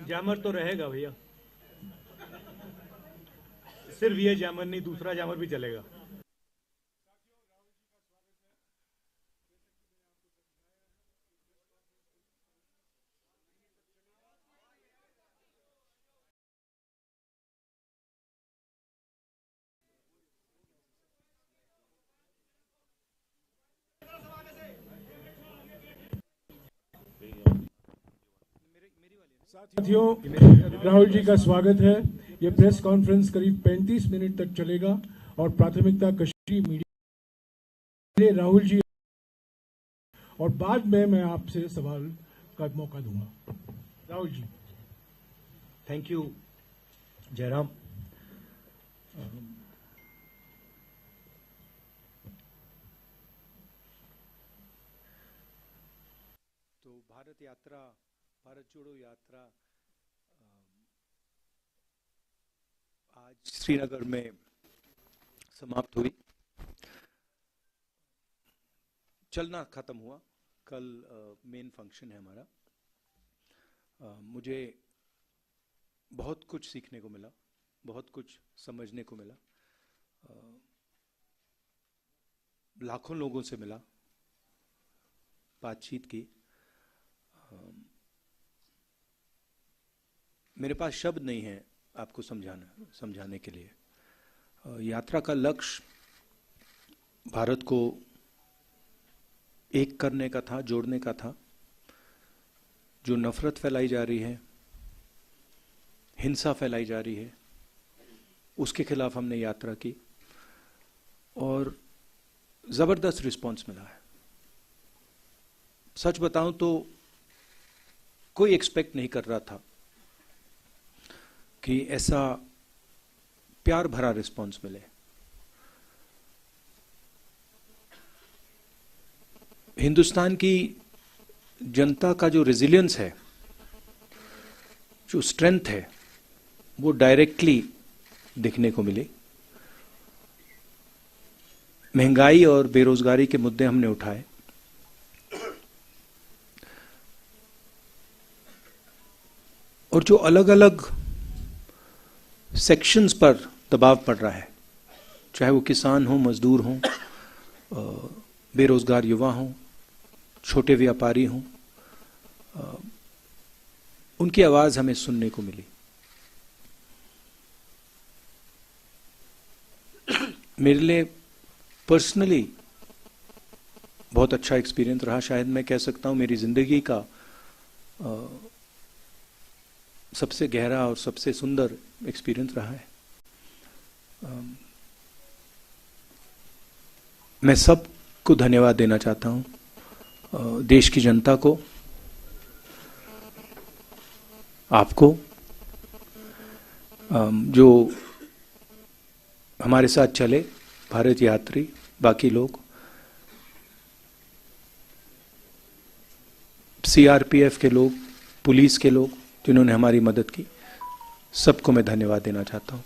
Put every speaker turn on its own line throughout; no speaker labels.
जामर तो रहेगा भैया, सिर्फ ये जामर नहीं, दूसरा जामर भी चलेगा।
साथियों, राहुल जी का स्वागत है। ये प्रेस कॉन्फ्रेंस करीब 35 मिनट तक चलेगा और प्राथमिकता कश्मीरी मीडिया राहुल जी, और बाद में मैं आपसे सवाल का मौका दूंगा। राहुल जी।
Thank you Jairam. तो भारत यात्रा, भारत जोड़ो यात्रा आज श्रीनगर में समाप्त हुई। चलना खत्म हुआ, कल मेन फंक्शन है हमारा। मुझे बहुत कुछ सीखने को मिला, बहुत कुछ समझने को मिला, लाखों लोगों से मिला, बातचीत की। मेरे पास शब्द नहीं है आपको समझाने के लिए। यात्रा का लक्ष्य भारत को एक करने का था, जोड़ने का था। जो नफरत फैलाई जा रही है, हिंसा फैलाई जा रही है, उसके खिलाफ हमने यात्रा की और जबरदस्त रिस्पांस मिला है। सच बताऊं तो कोई एक्सपेक्ट नहीं कर रहा था कि ऐसा प्यार भरा रिस्पांस मिले। हिंदुस्तान की जनता का जो रेजिलियंस है, जो स्ट्रेंथ है, वो डायरेक्टली दिखने को मिली। महंगाई और बेरोजगारी के मुद्दे हमने उठाए, और जो अलग अलग सेक्शंस पर दबाव पड़ रहा है, चाहे वो किसान हो, मजदूर हो, बेरोजगार युवा हो, छोटे व्यापारी हों, उनकी आवाज हमें सुनने को मिली। मेरे लिए पर्सनली बहुत अच्छा एक्सपीरियंस रहा। शायद मैं कह सकता हूं मेरी जिंदगी का सबसे गहरा और सबसे सुंदर एक्सपीरियंस रहा है। मैं सबको धन्यवाद देना चाहता हूं, देश की जनता को, आपको, जो हमारे साथ चले, भारत यात्री, बाकी लोग, सीआरपीएफ के लोग, पुलिस के लोग जिन्होंने हमारी मदद की, सबको मैं धन्यवाद देना चाहता हूं।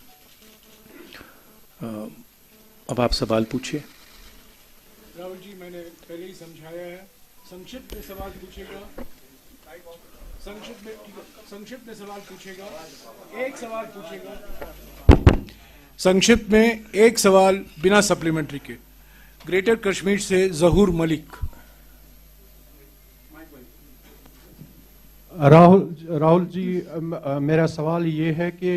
अब आप सवाल पूछिए।
राहुल जी, मैंने पहले ही समझाया है, संक्षिप्त में सवाल पूछेगा, संक्षिप्त में सवाल पूछेगा, एक सवाल पूछेगा, संक्षिप्त में एक सवाल बिना सप्लीमेंट्री के। ग्रेटर कश्मीर से जहूर मलिक।
राहुल जी, मेरा सवाल ये है कि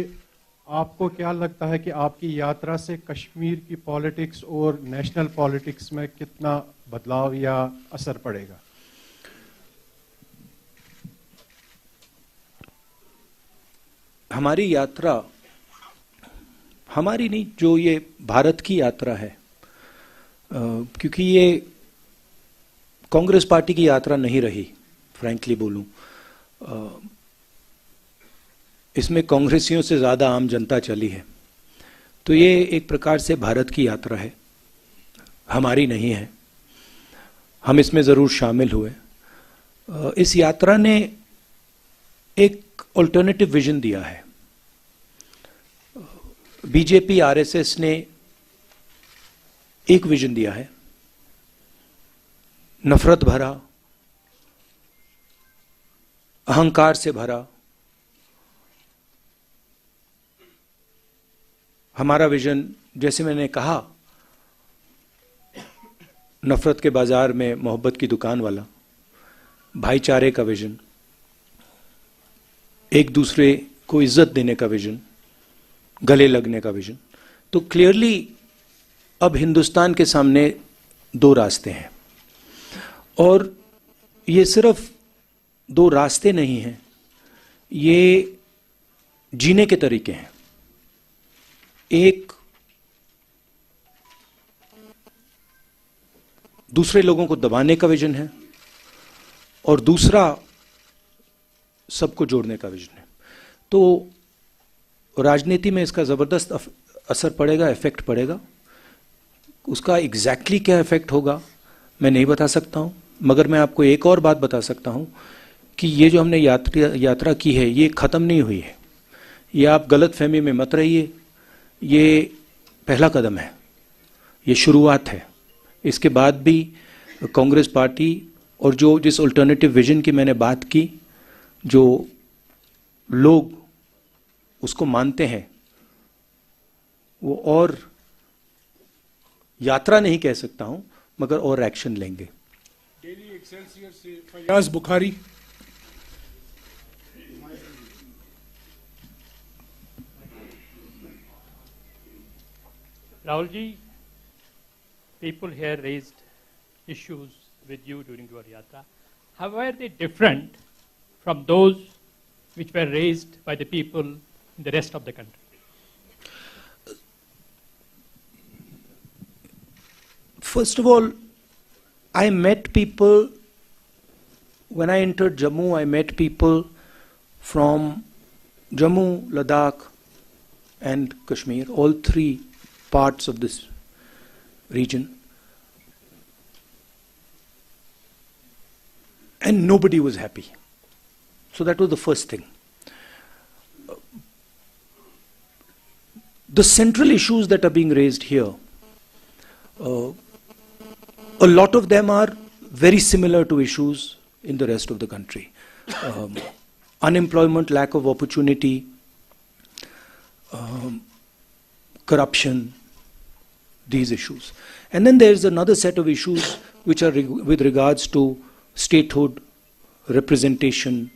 आपको क्या लगता है कि आपकी यात्रा से कश्मीर की पॉलिटिक्स और नेशनल पॉलिटिक्स में कितना बदलाव या असर पड़ेगा?
हमारी यात्रा, हमारी नहीं, जो ये भारत की यात्रा है, क्योंकि ये कांग्रेस पार्टी की यात्रा नहीं रही, फ्रैंकली बोलूं, इसमें कांग्रेसियों से ज्यादा आम जनता चली है। तो ये एक प्रकार से भारत की यात्रा है, हमारी नहीं है। हम इसमें जरूर शामिल हुए। इस यात्रा ने एक ऑल्टरनेटिव विजन दिया है। बीजेपी, आरएसएस ने एक विजन दिया है, नफरत भरा, अहंकार से भरा, हमारा विजन, जैसे मैंने कहा, नफरत के बाजार में मोहब्बत की दुकान वाला, भाईचारे का विजन, एक दूसरे को इज्जत देने का विजन, गले लगने का विजन। तो क्लियरली अब हिंदुस्तान के सामने दो रास्ते हैं, और ये सिर्फ दो रास्ते नहीं हैं, ये जीने के तरीके हैं। एक दूसरे लोगों को दबाने का विजन है, और दूसरा सबको जोड़ने का विजन है। तो राजनीति में इसका जबरदस्त असर पड़ेगा, इफेक्ट पड़ेगा। उसका एग्जैक्टली क्या इफेक्ट होगा मैं नहीं बता सकता हूं, मगर मैं आपको एक और बात बता सकता हूं कि ये जो हमने यात्रा की है, ये खत्म नहीं हुई है। ये आप गलत फहमी में मत रहिए, ये पहला कदम है, ये शुरुआत है। इसके बाद भी कांग्रेस पार्टी और जिस अल्टरनेटिव विजन की मैंने बात की, जो लोग उसको मानते हैं, वो और यात्रा नहीं कह सकता हूं, मगर और एक्शन लेंगे।
डेली एक्सेलसियर से Fayaz Bukhari.
Rahul ji, people here raised issues with you during your yatra. How were they different from those which were raised by the people in the rest of the country?
First of all, I met people, when I entered Jammu, I met people from Jammu, Ladakh and Kashmir, all three parts of this region, and nobody was happy. So that was the first thing. The central issues that are being raised here, a lot of them are very similar to issues in the rest of the country. Unemployment, lack of opportunity, corruption, these issues. And then there's another set of issues which are with regards to statehood, representation,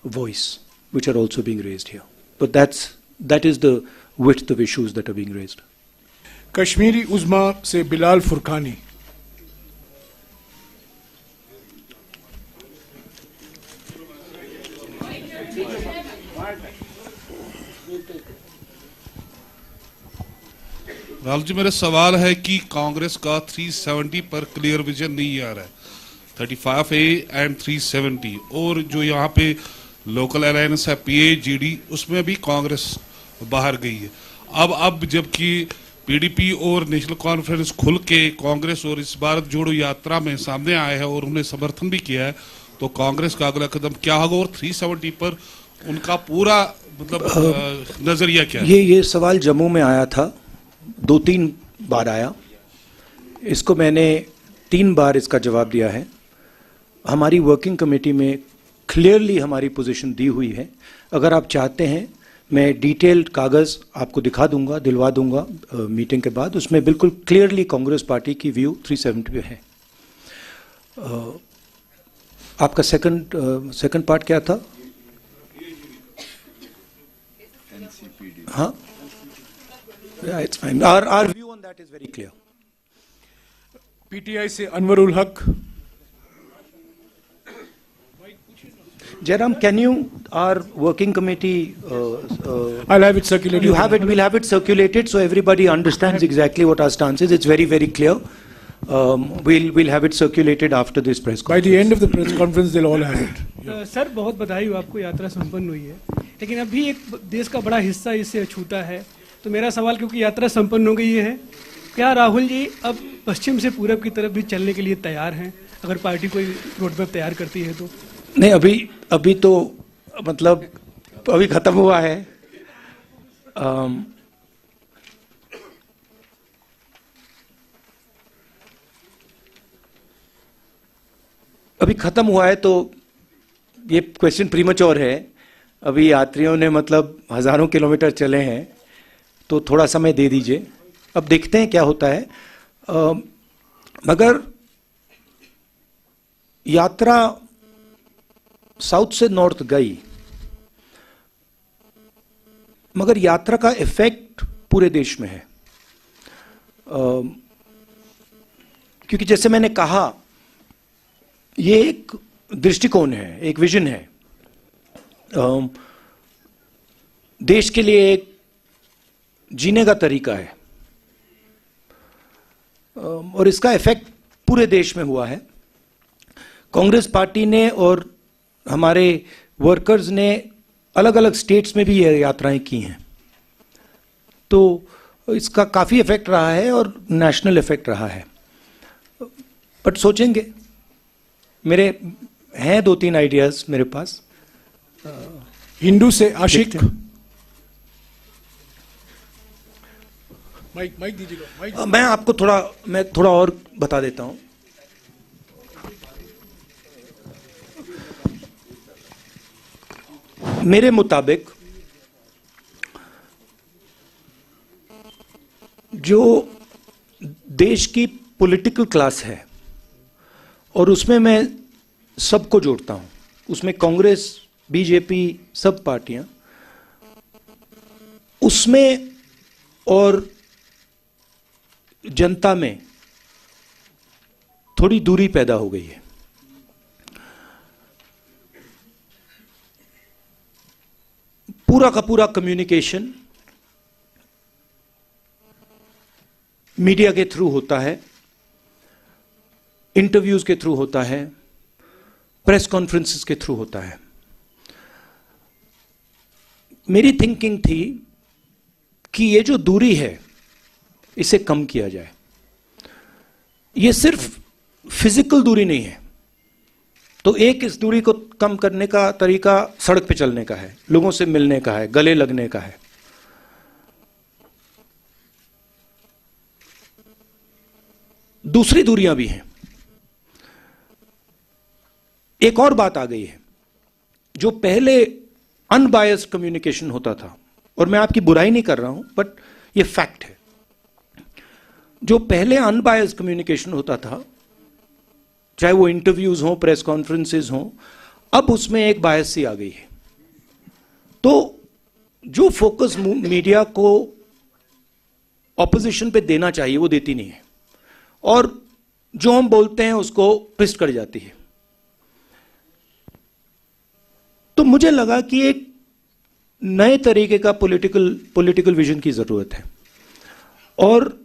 voice, which are also being raised here. But that is the width of issues that are being raised.
Kashmiri उज़्मा से बिलाल फुरकानी।
राहुल जी, मेरा सवाल है कि कांग्रेस का 370 पर clear vision नहीं आ रहा है, 35A एंड 370, और जो यहाँ पे लोकल अलायंस है PAGD, उसमें भी कांग्रेस बाहर गई है। अब जबकि PDP और नेशनल कॉन्फ्रेंस खुल के कांग्रेस और इस भारत जोड़ो यात्रा में सामने आए हैं और उन्हें समर्थन भी किया है, तो कांग्रेस का अगला कदम क्या होगा, और 370 पर उनका पूरा मतलब नजरिया क्या है?
ये सवाल जम्मू में आया था, 2-3 बार आया। इसको मैंने 3 बार इसका जवाब दिया है। हमारी वर्किंग कमेटी में क्लियरली हमारी पोजीशन दी हुई है। अगर आप चाहते हैं, मैं डिटेल्ड कागज़ आपको दिखा दूंगा, दिलवा दूंगा मीटिंग के बाद। उसमें बिल्कुल क्लियरली कांग्रेस पार्टी की व्यू 370 पे है। आपका सेकंड पार्ट क्या था? हाँ, it's fine. Our view on that is very clear.
PTI से अनवरुल हक।
Jairam, can you, our working committee,
I'll have it circulated.
you have it, we'll have it circulated so everybody understands exactly what our stance is. It's very, very clear. We'll have it circulated after this press
By
conference.
the end of the press conference, they'll all have it.
Sir, बहुत बधाई हो, आपको यात्रा संपन्न हुई है, लेकिन अभी एक देश का बड़ा हिस्सा इससे छूटा है। तो मेरा सवाल, क्योंकि यात्रा संपन्न हो गई है, क्या राहुल जी अब पश्चिम से पूरब की तरफ भी चलने के लिए तैयार हैं, अगर पार्टी कोई रोड मैप तैयार करती है तो?
नहीं, अभी तो मतलब अभी खत्म हुआ है। अभी खत्म हुआ है तो ये क्वेश्चन प्रीमच्योर है। अभी यात्रियों ने मतलब हजारों किलोमीटर चले हैं, तो थोड़ा समय दे दीजिए, अब देखते हैं क्या होता है। मगर यात्रा साउथ से नॉर्थ गई, मगर यात्रा का इफेक्ट पूरे देश में है। क्योंकि जैसे मैंने कहा, ये एक दृष्टिकोण है, एक विजन है, देश के लिए एक जीने का तरीका है, और इसका इफेक्ट पूरे देश में हुआ है। कांग्रेस पार्टी ने और हमारे वर्कर्स ने अलग अलग स्टेट्स में भी ये यात्राएं की हैं, तो इसका काफ़ी इफेक्ट रहा है और नेशनल इफेक्ट रहा है। बट सोचेंगे, मेरे हैं 2-3 आइडियाज मेरे पास।
हिंदू से आशिक, माइक दीजिएगा, माइक।
मैं थोड़ा और बता देता हूं। मेरे मुताबिक जो देश की पॉलिटिकल क्लास है, और उसमें मैं सबको जोड़ता हूं, उसमें कांग्रेस, बीजेपी, सब पार्टियां, उसमें और जनता में थोड़ी दूरी पैदा हो गई है। पूरा का पूरा कम्युनिकेशन मीडिया के थ्रू होता है, इंटरव्यूज के थ्रू होता है, प्रेस कॉन्फ्रेंसेस के थ्रू होता है। मेरी थिंकिंग थी कि ये जो दूरी है, इसे कम किया जाए। ये सिर्फ फिजिकल दूरी नहीं है, तो एक इस दूरी को कम करने का तरीका सड़क पे चलने का है, लोगों से मिलने का है, गले लगने का है। दूसरी दूरियां भी हैं। एक और बात आ गई है, जो पहले अनबायस्ड कम्युनिकेशन होता था, और मैं आपकी बुराई नहीं कर रहा हूं, बट ये फैक्ट है। जो पहले अनबायस्ड कम्युनिकेशन होता था, चाहे वो इंटरव्यूज हों, प्रेस कॉन्फ्रेंसेस हों, अब उसमें एक बायस सी आ गई है। तो जो फोकस मीडिया को ऑपोजिशन पे देना चाहिए, वो देती नहीं है, और जो हम बोलते हैं उसको ट्विस्ट कर जाती है। तो मुझे लगा कि एक नए तरीके का पॉलिटिकल विजन की जरूरत है, और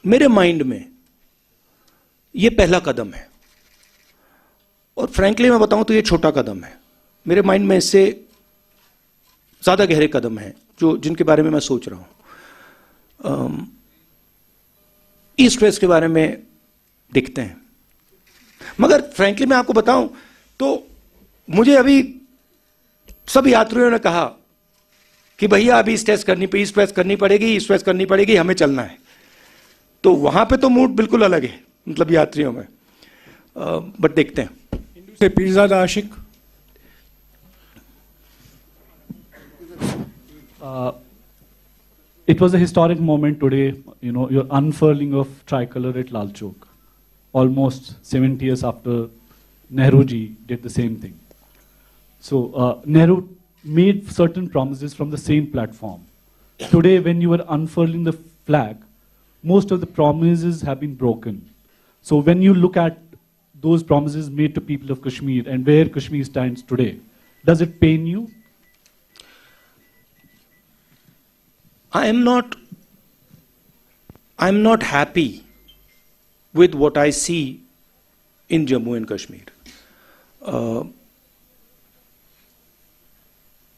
मेरे माइंड में ये पहला कदम है। और फ्रैंकली मैं बताऊं तो ये छोटा कदम है। मेरे माइंड में इससे ज्यादा गहरे कदम हैं जिनके बारे में मैं सोच रहा हूं। ईस्ट वेस्ट के बारे में देखते हैं। मगर फ्रैंकली मैं आपको बताऊं तो मुझे अभी सब यात्रियों ने कहा कि भैया अभी ईस्ट वेस्ट करनी पड़ेगी, हमें चलना है। तो वहां पे तो मूड बिल्कुल अलग है, मतलब यात्रियों में। बट देखते हैं।
हिंदू से पीरजादा आशिक।
It was a historic moment today, your unfurling of tricolor at Lal Chowk, almost 70 years after Nehru ji did the same thing. So Nehru made certain promises from the same platform. Today, when you are unfurling the flag, most of the promises have been broken. So when you look at those promises made to people of Kashmir and where Kashmir stands today, does it pain you?
I'm not happy with what I see in Jammu and Kashmir.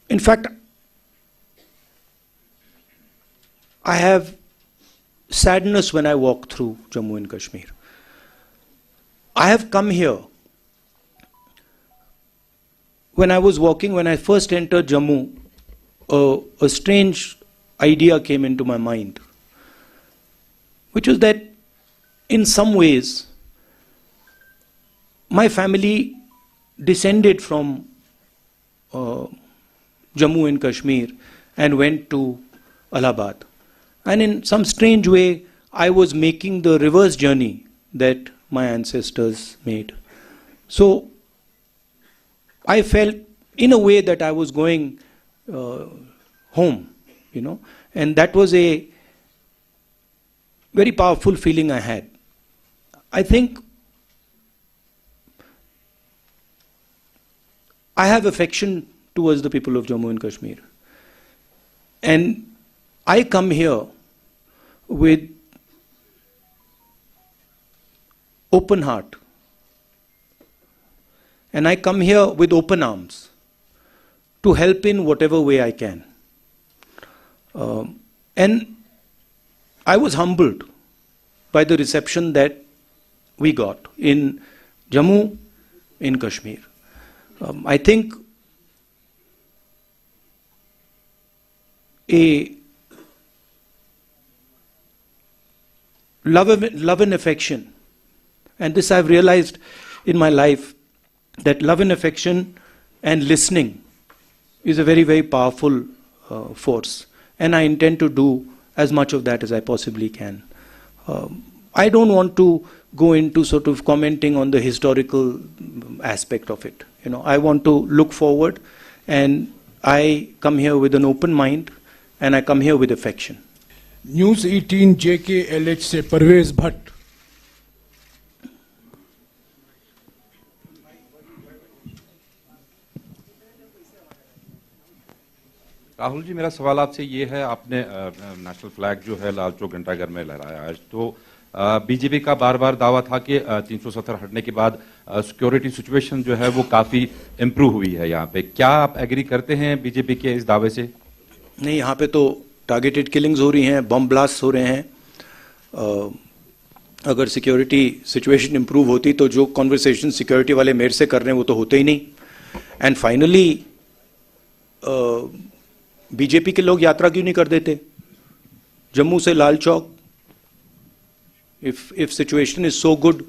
In fact, I have sadness when I walk through Jammu and Kashmir. I have come here. When I was walking, when I first entered Jammu, a strange idea came into my mind, which was that in some ways my family descended from Jammu and Kashmir and went to Allahabad. And in some strange way, I was making the reverse journey that my ancestors made. So I felt in a way that I was going home, you know, and that was a very powerful feeling I had. I think I have affection towards the people of Jammu and Kashmir. And I come here with open heart. And I come here with open arms to help in whatever way I can. And I was humbled by the reception that we got in Jammu, in Kashmir. I think a love and affection, and this I've realized in my life, that love and affection and listening is a very, very powerful force. And I intend to do as much of that as I possibly can. I don't want to go into sort of commenting on the historical aspect of it. You know, I want to look forward, and I come here with an open mind, and I come here with affection.
News 18 JKLH से परवेज भट्ट।
राहुल जी, मेरा सवाल आपसे ये है, आपने national flag जो है लाल चौक घंटाघर में लहराया आज, तो बीजेपी का बार बार दावा था कि 370 हटने के बाद सिक्योरिटी सिचुएशन जो है वो काफी इम्प्रूव हुई है यहाँ पे। क्या आप एग्री करते हैं बीजेपी के इस दावे से?
नहीं, यहाँ पे तो टारगेटेड किलिंग्स हो रही हैं, बम ब्लास्ट हो रहे हैं। अगर सिक्योरिटी सिचुएशन इम्प्रूव होती तो जो कॉन्वर्सेशन सिक्योरिटी वाले मेरे से कर रहे हैं वो तो होते ही नहीं। एंड फाइनली बीजेपी के लोग यात्रा क्यों नहीं कर देते जम्मू से Lal Chowk? If situation is so good,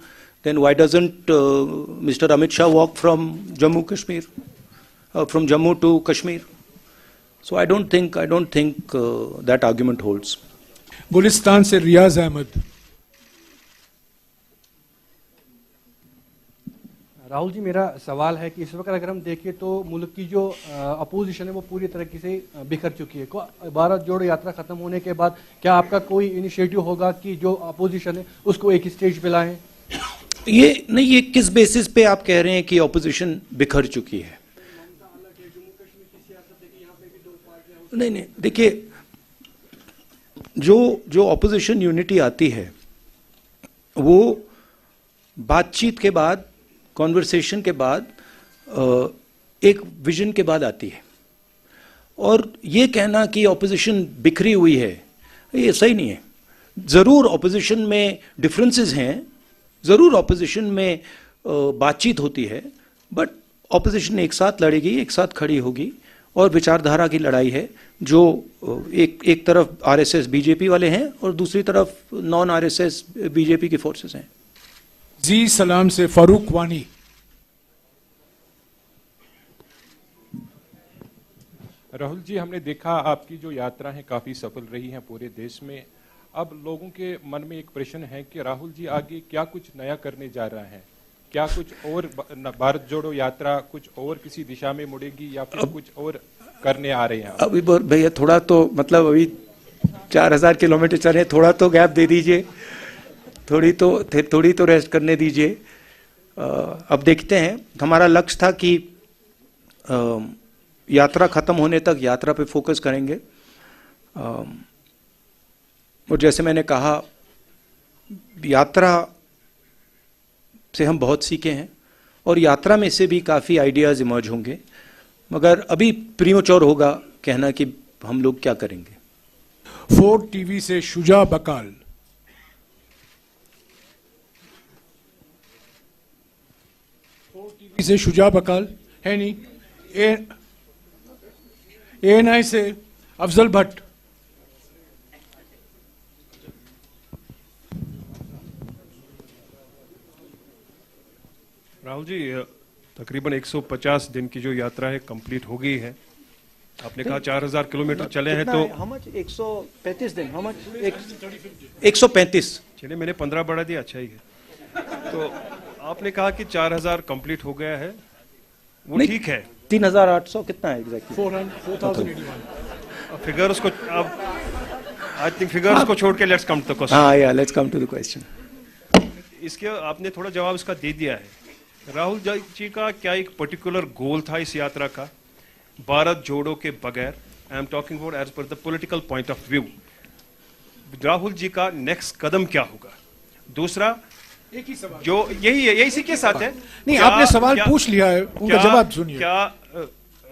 then why doesn't Mr. Amit Shah walk from Jammu Kashmir, from Jammu to Kashmir? So I don't think that argument holds.
Gulistan से रियाज अहमद।
राहुल जी, मेरा सवाल है कि इस वक्त अगर हम देखें तो मुल्क की जो अपोजिशन है वो पूरी तरीके से बिखर चुकी है। भारत जोड़ो यात्रा खत्म होने के बाद क्या आपका कोई इनिशिएटिव होगा कि जो अपोजिशन है उसको एक स्टेज पे लाएं?
ये किस बेसिस पे आप कह रहे हैं कि अपोजिशन बिखर चुकी है? नहीं, देखिए, जो अपोजिशन यूनिटी आती है वो बातचीत के बाद, कॉन्वर्सेशन के बाद, एक विजन के बाद आती है। और ये कहना कि ऑपोजिशन बिखरी हुई है, ये सही नहीं है। ज़रूर ऑपोजिशन में डिफरेंसेस हैं, ज़रूर ऑपोजिशन में बातचीत होती है, बट ऑपोजिशन एक साथ लड़ेगी, एक साथ खड़ी होगी, और विचारधारा की लड़ाई है। जो एक तरफ आरएसएस बीजेपी वाले हैं और दूसरी तरफ नॉन आरएसएस बीजेपी की फोर्सेस हैं।
जी सलाम से फारूक वानी।
राहुल जी, हमने देखा आपकी जो यात्रा है काफी सफल रही है पूरे देश में। अब लोगों के मन में एक प्रश्न है कि राहुल जी आगे क्या कुछ नया करने जा रहे हैं? क्या कुछ और भारत जोड़ो यात्रा कुछ और किसी दिशा में मुड़ेगी या फिर कुछ और करने आ रहे हैं?
अभी भैया थोड़ा तो मतलब अभी 4000 किलोमीटर चले, थोड़ा तो गैप दे दीजिए, थोड़ी तो रेस्ट करने दीजिए। अब देखते हैं। हमारा लक्ष्य था कि यात्रा खत्म होने तक यात्रा पे फोकस करेंगे। और जैसे मैंने कहा, यात्रा से हम बहुत सीखे हैं और यात्रा में से भी काफ़ी आइडियाज़ इमर्ज होंगे, मगर अभी प्रीमोच्योर होगा कहना कि हम लोग क्या करेंगे।
4 TV से शुजा बकाल। से शुजा बकाल है नहीं। ANI से अफजल भट्ट।
राहुल जी, तकरीबन 150 दिन की जो यात्रा है कंप्लीट हो गई है।
आपने कहा 4000 किलोमीटर चले हैं तो
how much 135 दिन how much 135
चलिए मैंने 15 बढ़ा दिया अच्छा ही है। तो आपने कहा कि 4000 कंप्लीट हो गया है वो ठीक है
3800 कितना है एग्जैक्टली
4081
फिगर्स को अब आई थिंक फिगर्स को छोड़ के let's come to the question.
हाँ या let's come to the question.
इसके आपने थोड़ा जवाब इसका दे दिया है। राहुल जी का क्या एक पर्टिकुलर गोल था इस यात्रा का भारत जोड़ो के बगैर? I am talking about as per the political point of view. Rahul ji का नेक्स्ट कदम क्या होगा? दूसरा
एक ही सवाल
जो यही है यही इसी के साथ है
नहीं आपने सवाल पूछ लिया है उनका जवाब सुनिए।
क्या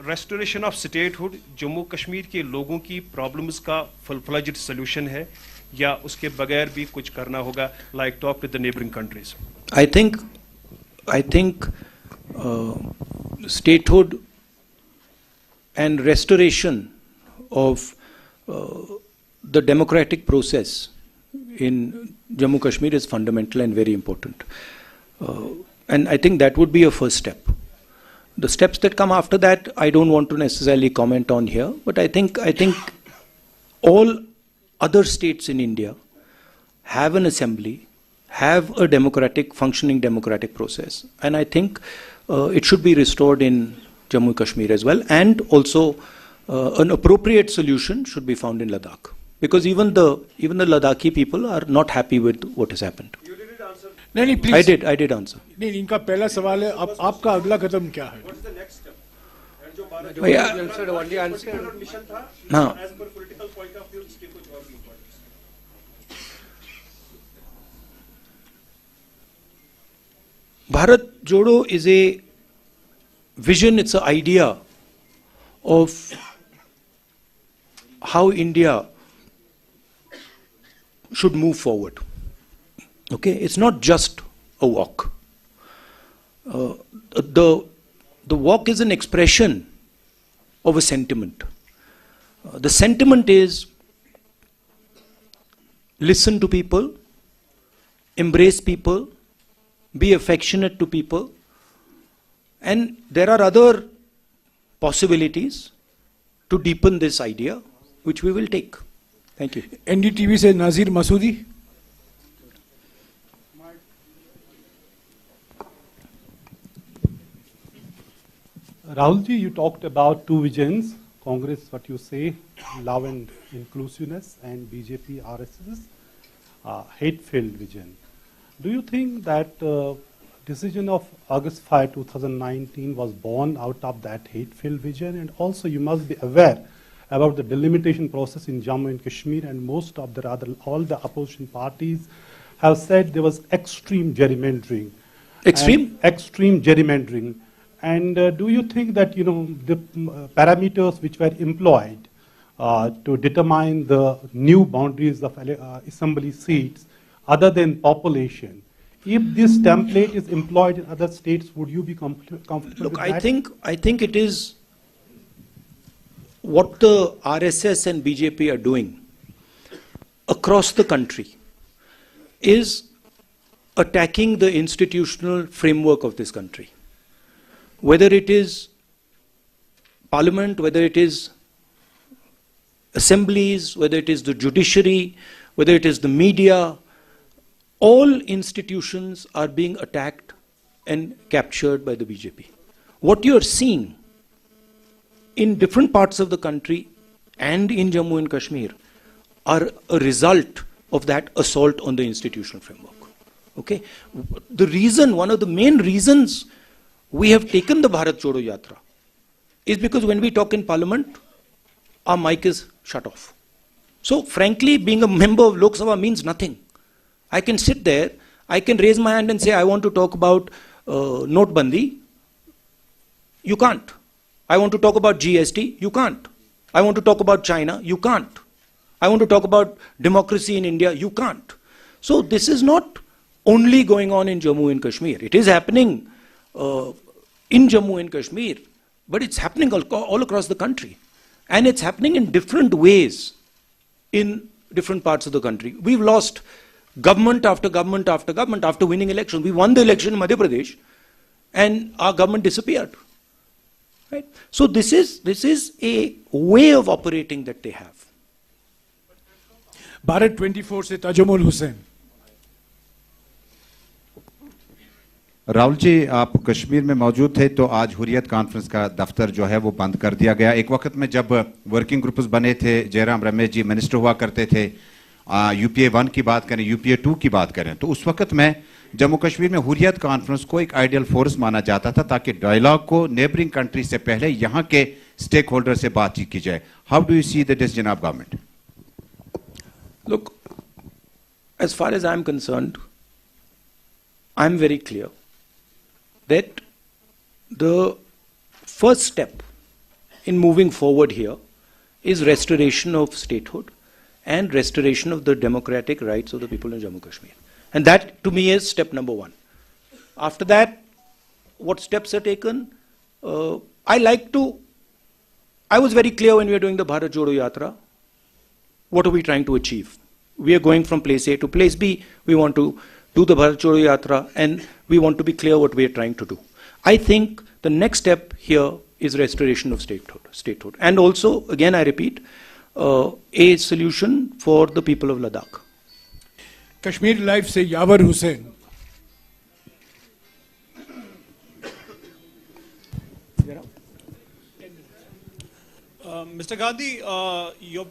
restoration of statehood Jammu Kashmir के लोगों की प्रॉब्लम्स का फुल फ्लेज्ड सॉल्यूशन है या उसके बगैर भी कुछ करना होगा like talk with the neighbouring countries?
I think statehood and restoration of the democratic process in Jammu Kashmir is fundamental and very important. And I think that would be a first step. The steps that come after that, I don't want to necessarily comment on here, but I think all other states in India have an assembly, have a functioning democratic process, and I think it should be restored in Jammu Kashmir as well, and also an appropriate solution should be found in Ladakh, because even the Ladakhi people are not happy with what has happened.
नहीं please
I did answer.
नहीं इनका पहला सवाल है अब आपका अगला कदम क्या है?
हाँ Bharat Jodo is a vision, it's an idea of how India should move forward. Okay, it's not just a walk. The walk is an expression of a sentiment. The sentiment is listen to people, embrace people, be affectionate to people, and there are other possibilities to deepen this idea, which we will take. Thank you.
NDTV से नाजिर Masoodi.
Rahul ji, you talked about two visions, Congress, what you say, love and inclusiveness, and BJP, RSS, hate-filled vision. Do you think that decision of August 5, 2019 was born out of that hate-filled vision? And also you must be aware about the delimitation process in Jammu and Kashmir, and most of all the opposition parties have said there was extreme gerrymandering. Extreme gerrymandering. And do you think that, the parameters which were employed to determine the new boundaries of assembly seats, other than population, if this template is employed in other states, would you be comfortable
Look,
with that?
I think it is what the RSS and BJP are doing across the country is attacking the institutional framework of this country. Whether it is parliament, whether it is assemblies, whether it is the judiciary, whether it is the media, all institutions are being attacked and captured by the BJP. What you are seeing in different parts of the country and in Jammu and Kashmir are a result of that assault on the institutional framework. Okay? One of the main reasons we have taken the Bharat Jodo Yatra is because when we talk in parliament, our mic is shut off. So frankly, being a member of Lok Sabha means nothing. I can sit there, I can raise my hand and say, I want to talk about Notbandi. You can't. I want to talk about GST. You can't. I want to talk about China. You can't. I want to talk about democracy in India. You can't. So this is not only going on in Jammu and Kashmir. It is happening in Jammu and Kashmir, but it's happening all across the country. And it's happening in different ways in different parts of the country. We've lost government after government after government after winning election. We won the election in Madhya Pradesh and our government disappeared. Right? So this is a way of operating that they have.
Bharat 24 से ताजुमुल हुसैन।
राहुल जी, आप कश्मीर में मौजूद थे तो आज Hurriyat conference का दफ्तर जो है वो बंद कर दिया गया। एक वक्त में जब वर्किंग ग्रुप्स बने थे, जयराम रमेश जी मिनिस्टर हुआ करते थे, यूपीए 1 की बात करें, यूपीए 2 की बात करें, तो उस वक्त में जम्मू कश्मीर में हुर्रियत कॉन्फ्रेंस को एक आइडियल फोर्स माना जाता था ताकि डायलॉग को नेबरिंग कंट्री से पहले यहाँ के स्टेक होल्डर से बातचीत की जाए। How do you see the decision of government?
Look, as far as I'm concerned, I'm very clear that the first step in moving forward here is restoration of statehood and restoration of the democratic rights of the people in Jammu Kashmir. And that, to me, is step number one. After that, what steps are taken? I was very clear when we were doing the Bharat Jodo Yatra. What are we trying to achieve? We are going from place A to place B. We want to do the Bharat Jodo Yatra, and we want to be clear what we are trying to do. I think the next step here is restoration of statehood. And also, again, I repeat, a solution for the people of Ladakh.
Kashmir life से यावर Hussain.
Mr. Gandhi, you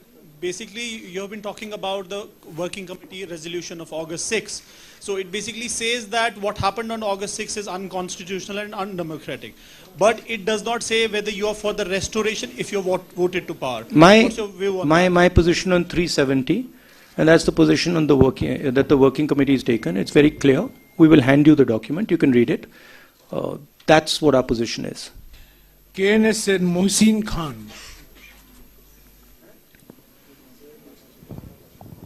have been talking about the working committee resolution of August 6. So it basically says that what happened on August 6 is unconstitutional and undemocratic. But it does not say whether you are for the restoration if you voted to power. What's your view on that?
My position on 370, and that's the position on the working committee is taken. It's very clear. We will hand you the document. You can read it. That's what our position is.
KNS से मोहसिन खान।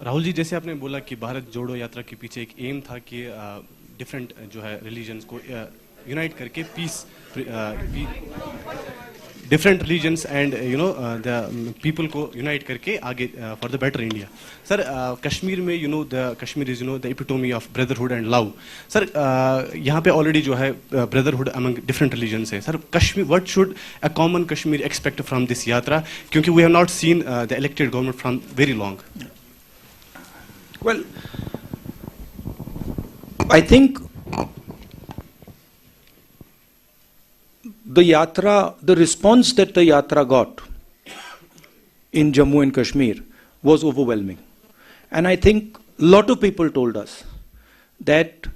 राहुल जी, जैसे आपने बोला कि भारत जोड़ो यात्रा के पीछे एक एम था कि डिफरेंट जो है रिलीजन्स को यूनाइट करके peace, different religions and the people को यूनाइट करके आगे for the better India. Sir, Kashmir में the Kashmir is the epitome of brotherhood and love. Sir, यहाँ पे ऑलरेडी जो है ब्रदरहुड अमंग डिफरेंट रिलीजन्स है। Sir, Kashmir, what should a common Kashmir expect from this yatra, क्योंकि we have not seen the elected government from very long.
Well, I think the response that the Yatra got in Jammu and Kashmir was overwhelming. And I think a lot of people told us that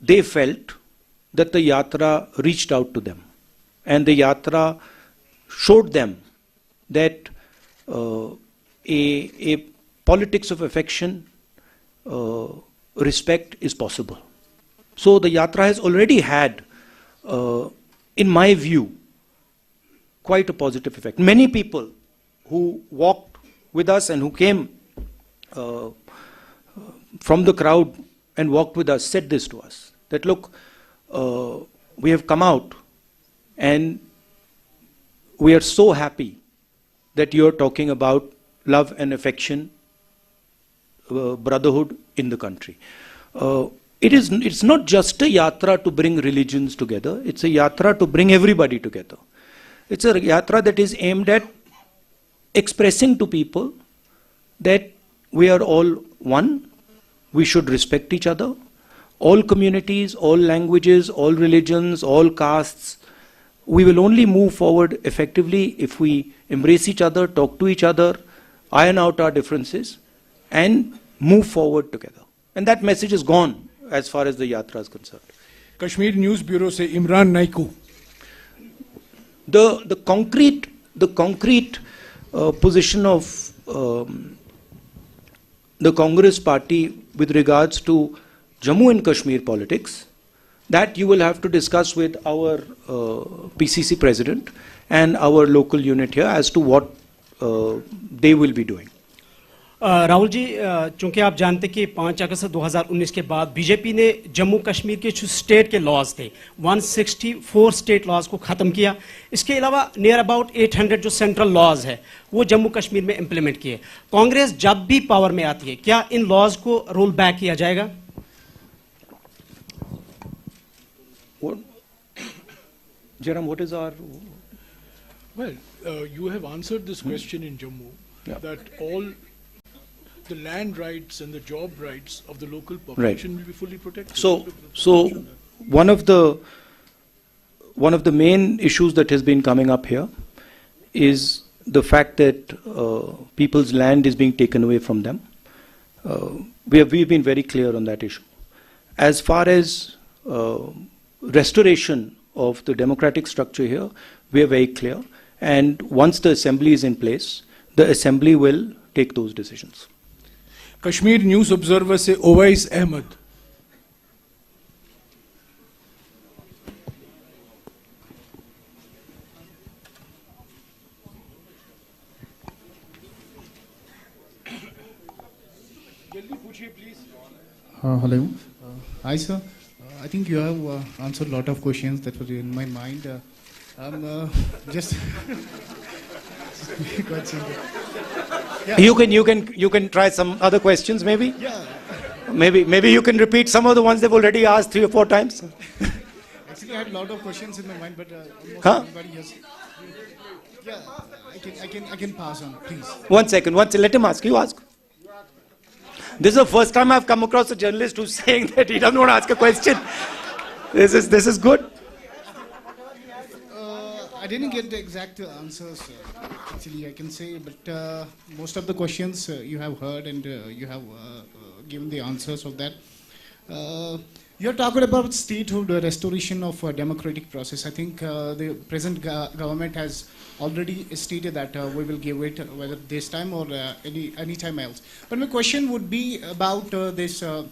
they felt that the Yatra reached out to them. And the Yatra showed them that a politics of affection, respect is possible. So the Yatra has already had, in my view, quite a positive effect. Many people who walked with us and who came from the crowd and walked with us said this to us, that look, we have come out and we are so happy that you are talking about love and affection, brotherhood in the country. It's not just a yatra to bring religions together, it's a yatra to bring everybody together. It's a yatra that is aimed at expressing to people that we are all one, we should respect each other, all communities, all languages, all religions, all castes. We will only move forward effectively if we embrace each other, talk to each other, iron out our differences, and move forward together. And that message is gone as far as the yatra is concerned.
Kashmir News Bureau se Imran Naiku.
The concrete position of the Congress party with regards to Jammu and Kashmir politics, that you will have to discuss with our PCC president and our local unit here as to what they will be doing.
Rahul ji, चूंकि आप जानते कि 5 अगस्त 2019 के बाद BJP ने जम्मू कश्मीर के जो state के लॉज थे 164 स्टेट लॉज को ख़त्म किया। इसके अलावा नियर अबाउट 800 जो सेंट्रल लॉज है वो जम्मू कश्मीर में इंप्लीमेंट किए। कांग्रेस जब भी पावर में आती है, क्या इन लॉज को रोल बैक किया जाएगा?
Jaram, what is our...
Well, you have answered this question in Jammu, that all the land rights and the job rights of the local population will be fully protected.
So one of the main issues that has been coming up here is the fact that people's land is being taken away from them. We've been very clear on that issue. As far as restoration of the democratic structure here, we are very clear. And once the assembly is in place, the assembly will take those decisions.
Kashmir News Observer से Owais Ahmed.
Hello. Hi, sir. I think you have answered a lot of questions that were in my mind. Just quite simple. Yeah.
You can try some other questions, maybe.
Yeah.
Maybe you can repeat some of the ones they've already asked 3 or 4 times.
Actually, I had a lot of questions in my mind, but almost everybody has. Yeah, I can pass on, please.
One second. Let him ask. You ask. This is the first time I've come across a journalist who's saying that he doesn't want to ask a question. This is good.
I didn't get the exact answers, actually, I can say, but most of the questions you have heard and you have given the answers of that. You're talking about statehood, restoration of democratic process. I think the present government has already stated that we will give it, whether this time or any time else. But my question would be about this. I'm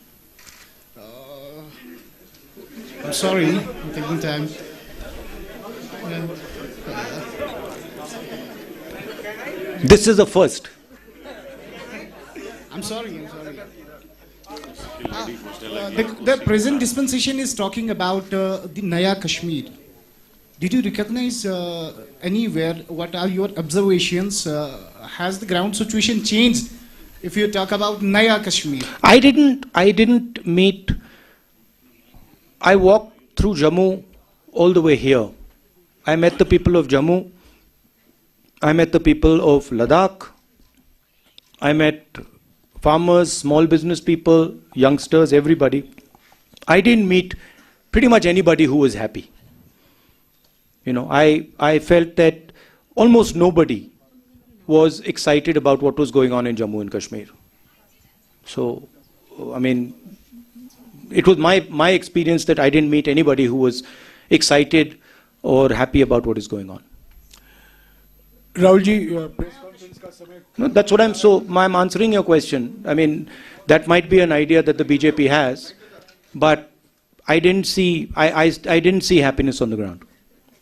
sorry, I'm taking time.
This is the first.
I'm sorry. The present dispensation is talking about the Naya Kashmir. Did you recognize anywhere? What are your observations? Has the ground situation changed? If you talk about Naya Kashmir,
I didn't meet. I walked through Jammu all the way here. I met the people of Jammu. I met the people of Ladakh. I met farmers, small business people, youngsters, everybody. I didn't meet pretty much anybody who was happy. I felt that almost nobody was excited about what was going on in Jammu and Kashmir. So, I mean, it was my experience that I didn't meet anybody who was excited or happy about what is going on.
Rahulji, press conference ka samay.
No, that's what I'm answering your question. I mean, that might be an idea that the BJP has, but I didn't see happiness on the ground.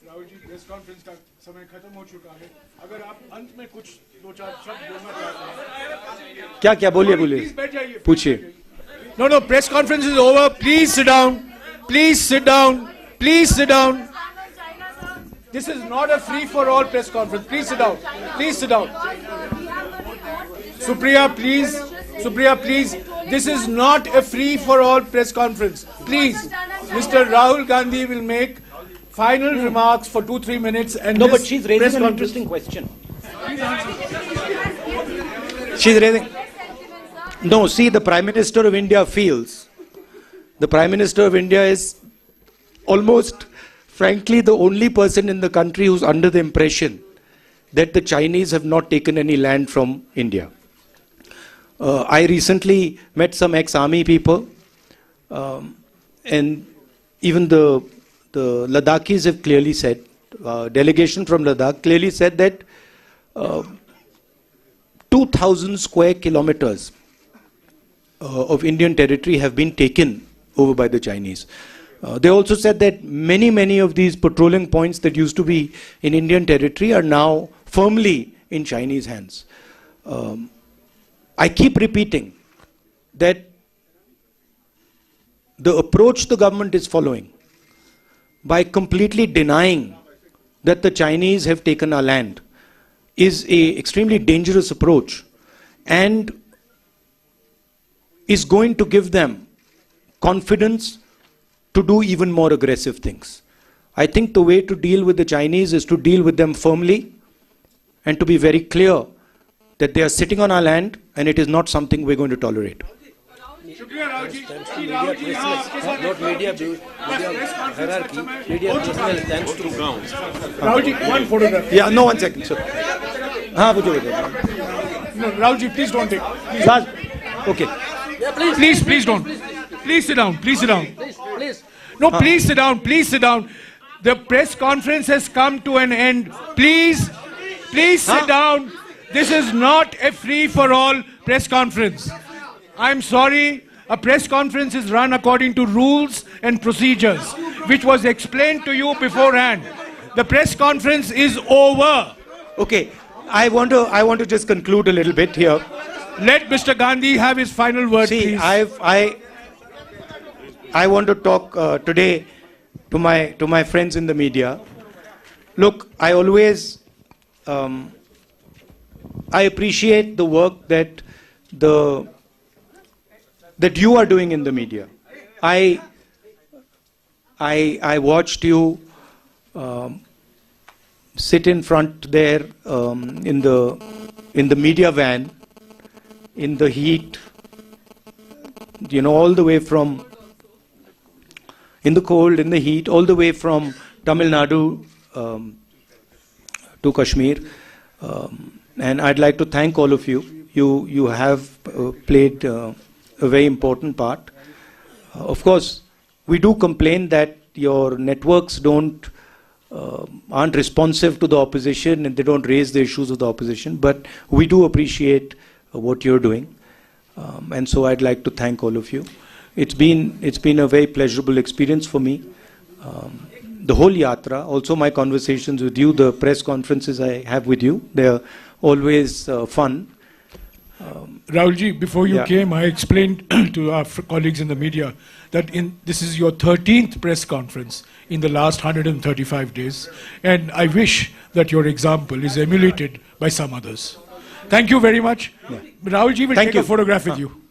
Rahulji, press conference ka samay khatam ho chuka hai. Agar aap ant mein kuch do char shabd bolna chahte hain.
क्या बोलिए पूछिए.
No, press conference is over. Please sit down. Please sit down. Please sit down. This is not a free-for-all press conference. Please sit down. Please sit down. Supriya, please. This is not a free-for-all press conference. Please. Mr. Rahul Gandhi will make final remarks for 2-3 minutes. And
no, but she's raising an interesting question. She's raising... No, see, the Prime Minister of India feels... The Prime Minister of India is almost... frankly, the only person in the country who's under the impression that the Chinese have not taken any land from India. I recently met some ex-army people, and even the Ladakhis have clearly said, delegation from Ladakh clearly said that 2,000 square kilometers of Indian territory have been taken over by the Chinese. They also said that many of these patrolling points that used to be in Indian territory are now firmly in Chinese hands. I keep repeating that the approach the government is following by completely denying that the Chinese have taken our land is an extremely dangerous approach and is going to give them confidence to do even more aggressive things. I think the way to deal with the Chinese is to deal with them firmly and to be very clear that they are sitting on our land and it is not something we're going to tolerate.
Not media hierarchy, media personnel thanks to ground.
Rahulji, one photograph.
Yeah, no, 1 second. Sir. No,
Rahulji, please don't take. Please.
Okay.
Yeah, please.
Please don't. Please sit down. Please sit down.
Please.
No, please sit down. Please sit down. The press conference has come to an end. Please sit down. This is not a free-for-all press conference. I'm sorry. A press conference is run according to rules and procedures, which was explained to you beforehand. The press conference is over.
Okay. I want to just conclude a little bit here.
Let Mr. Gandhi have his final word,
See,
please.
I want to talk today to my friends in the media. Look, I always I appreciate the work that you are doing in the media. I watched you sit in front there in the media van in the heat, all the way from in the cold, in the heat, all the way from Tamil Nadu to Kashmir. And I'd like to thank all of you. You have played a very important part. Of course, we do complain that your networks aren't responsive to the opposition and they don't raise the issues of the opposition. But we do appreciate what you're doing. And so I'd like to thank all of you. It's been a very pleasurable experience for me. The whole Yatra, also my conversations with you, the press conferences I have with you, they're always fun.
Rahulji, before you came, I explained to our colleagues in the media that this is your 13th press conference in the last 135 days, and I wish that your example is emulated by some others. Thank you very much. Rahulji will take a photograph with you.